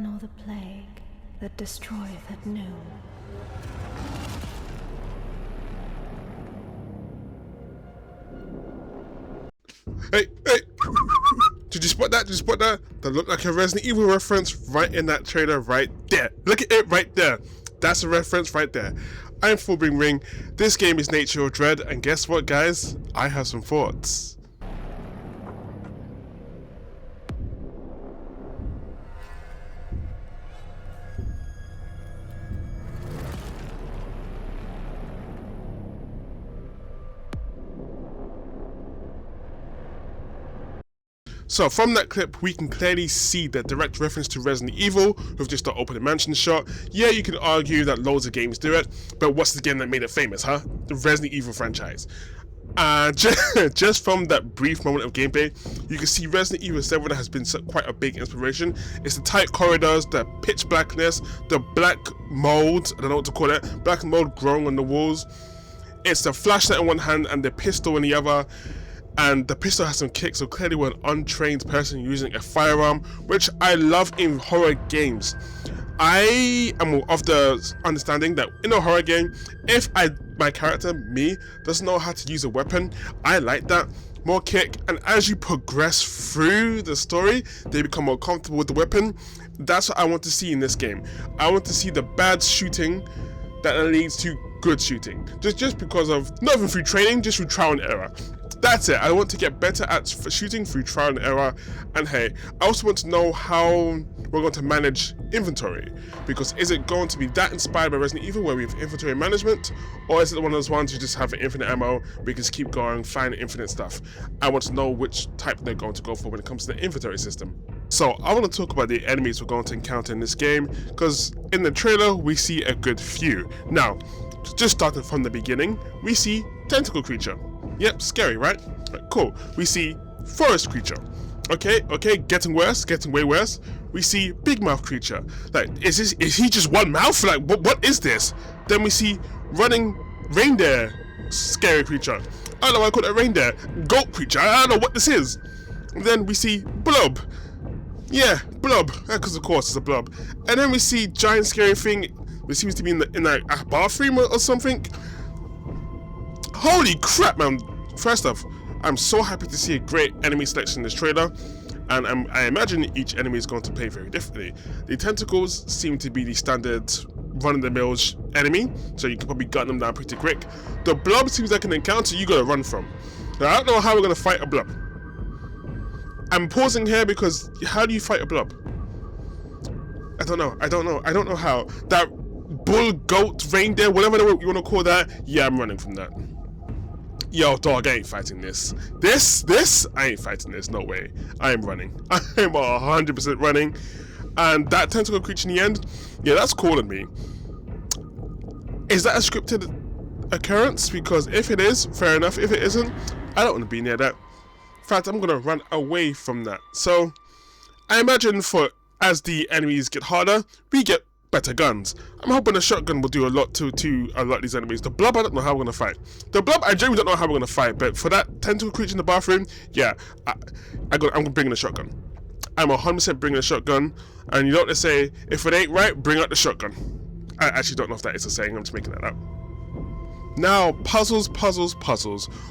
nor the plague that destroyeth at noon. Hey! Did you spot that? Did you spot that? That looked like a Resident Evil reference right in that trailer right there. Look at it right there. That's a reference right there. I'm Fullbring Ring. This game is Nature of Dread, and guess what, guys? I have some thoughts. So from that clip, we can clearly see the direct reference to Resident Evil with just the opening mansion shot. Yeah, you can argue that loads of games do it, but what's the game that made it famous, huh? The Resident Evil franchise. Just from that brief moment of gameplay, you can see Resident Evil 7 has been quite a big inspiration. It's the tight corridors, the pitch blackness, the black mold, I don't know what to call it, black mold growing on the walls. It's the flashlight in one hand and the pistol in the other. And the pistol has some kicks, so clearly we're an untrained person using a firearm, which I love in horror games. I am of the understanding that in a horror game, if my character, me, doesn't know how to use a weapon, I like that. More kick, and as you progress through the story, they become more comfortable with the weapon. That's what I want to see in this game. I want to see the bad shooting that leads to good shooting. Just because of, not even through training, just through trial and error. That's it. I want to get better at shooting through trial and error. And hey, I also want to know how we're going to manage inventory, because is it going to be that inspired by Resident Evil where we have inventory management, or is it one of those ones you just have infinite ammo, we can just keep going, find infinite stuff? I want to know which type they're going to go for when it comes to the inventory system. So I want to talk about the enemies we're going to encounter in this game, because in the trailer we see a good few. Now, just starting from the beginning, we see tentacle creature. Yep, scary, right? Cool. We see forest creature. Okay, getting worse, getting way worse. We see big mouth creature. Like, is he just one mouth? Like, what is this? Then we see running reindeer, scary creature. I don't know why I call it reindeer. Goat creature. I don't know what this is. And then we see blob. Yeah, blob. Because of course it's a blob. And then we see giant scary thing. It seems to be in a bathroom or something. Holy crap, man! First off, I'm so happy to see a great enemy selection in this trailer, and I imagine each enemy is going to play very differently. The tentacles seem to be the standard run-of-the-mill enemy, so you can probably gun them down pretty quick. The blob seems like an encounter you gotta run from. Now, I don't know how we're gonna fight a blob. I'm pausing here because how do you fight a blob? I don't know how. That bull, goat, reindeer, whatever you want to call that, yeah, I'm running from that. Yo, dog, I ain't fighting this. I ain't fighting this, no way. I am running. I am 100% running. And that tentacle creature in the end, yeah, that's calling me. Is that a scripted occurrence? Because if it is, fair enough. If it isn't, I don't want to be near that. In fact, I'm gonna run away from that. So, I imagine as the enemies get harder, we get better guns. I'm hoping a shotgun will do a lot to a lot of these enemies. The blob, I don't know how we're gonna fight. The blob, I genuinely don't know how we're gonna fight. But for that tentacle creature in the bathroom, yeah, I'm bringing a shotgun. I'm 100% bringing a shotgun. And you know what they say? If it ain't right, bring out the shotgun. I actually don't know if that is a saying. I'm just making that up. Now, puzzles.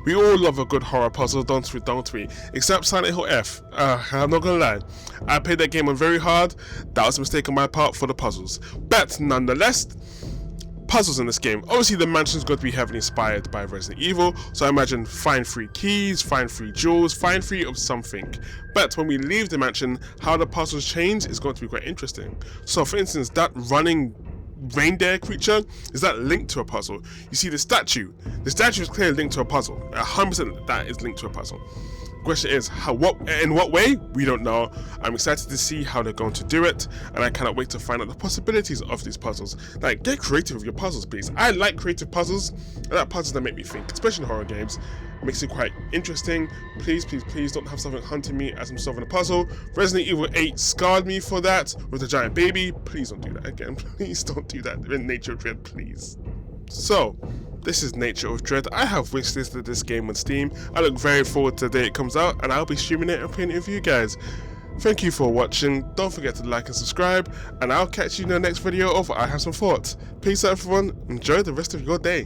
We all love a good horror puzzle, don't we? Except Silent Hill F. I'm not gonna lie. I played that game on very hard. That was a mistake on my part for the puzzles. But nonetheless, puzzles in this game. Obviously, the mansion's going to be heavily inspired by Resident Evil, so I imagine find 3 keys, find 3 jewels, find 3 of something. But when we leave the mansion, how the puzzles change is going to be quite interesting. So, for instance, that running reindeer creature, is that linked to a puzzle? You see the statue is clearly linked to a puzzle. 100% that is linked to a puzzle. Question is, in what way? We don't know. I'm excited to see how they're going to do it, and I cannot wait to find out the possibilities of these puzzles. Like, get creative with your puzzles, please. I like creative puzzles. I like puzzles that make me think, especially in horror games. It makes it quite interesting. Please don't have something hunting me as I'm solving a puzzle. Resident Evil 8 scarred me for that with the giant baby. Please don't do that again. Please don't do that in Nature of Dread, please. So, this is Nature of Dread. I have wishlisted this game on Steam. I look very forward to the day it comes out, and I'll be streaming it and playing it with you guys. Thank you for watching, don't forget to like and subscribe, and I'll catch you in the next video of I Have Some Thoughts. Peace out everyone, enjoy the rest of your day.